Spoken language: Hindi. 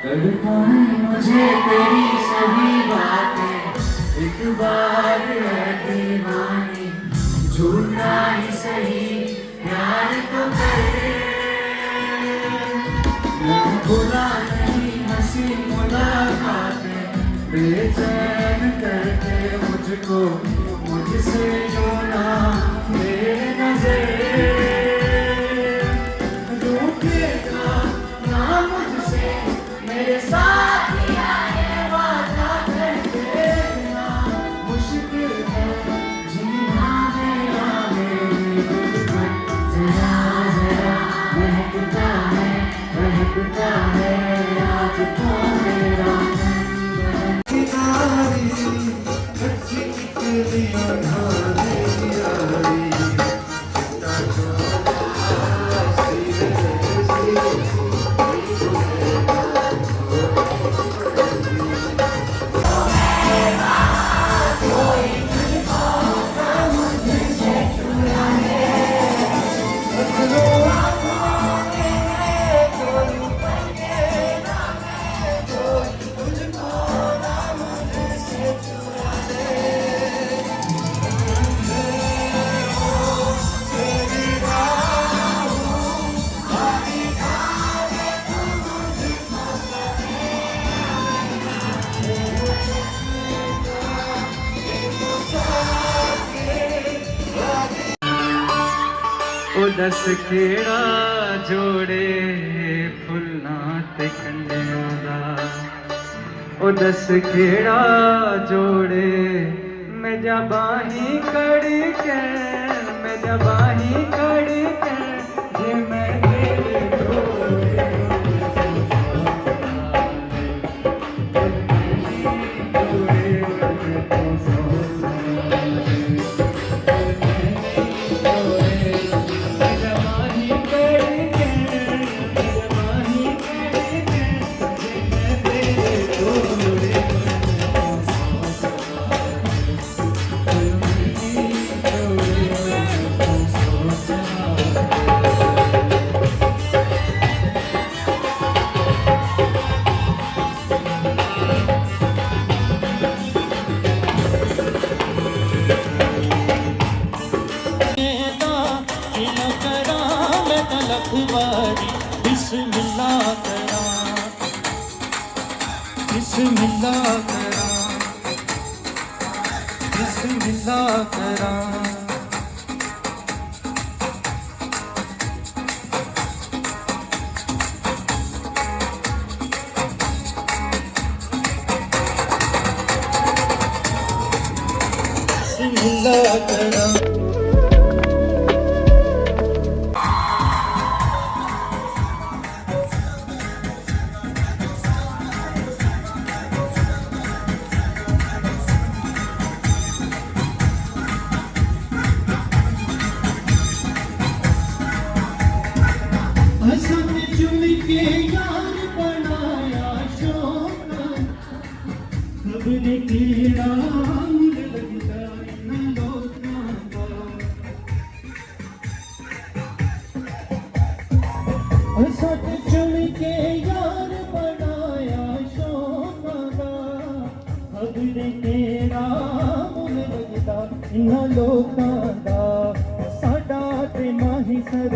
तड़पाए मुझे तेरी सभी बातें, एक बार है दीवानी, झूठा ही सही प्यार तो करे। मैं भुला नहीं हंसी मुलाकातें, बेचैन करके मुझको मुझसे जो ना मेरे नजरे, रूठेगा ना मुझसे मेरे साथ ही आए वादा करके ना, मुश्किल है जीना मेरा मेरे दिल में, जरा जरा महकता है आज तो मेरा मन। किनारी अच्छी निकली उन्होंने यारी, ओ दस खेड़ा जोड़े फुल्लां ते कंडियां दा, ओ दस खेड़ा जोड़े मैं जबाही कड़ी के, मैं जबाही कड़ी के जे मैं तेरे जोड़े। बिस्मिल्लाह करा, बिस्मिल्लाह करा, बिस्मिल्लाह करा। बिस्मिल्लाह करा। के यार बनाया शोका, खबरे तेरा मुझ लगता न लोका का, सच चुन के यार बनाया शोका, खबरे तेरा मुझ लगता न लोका का। साडा ते माही सर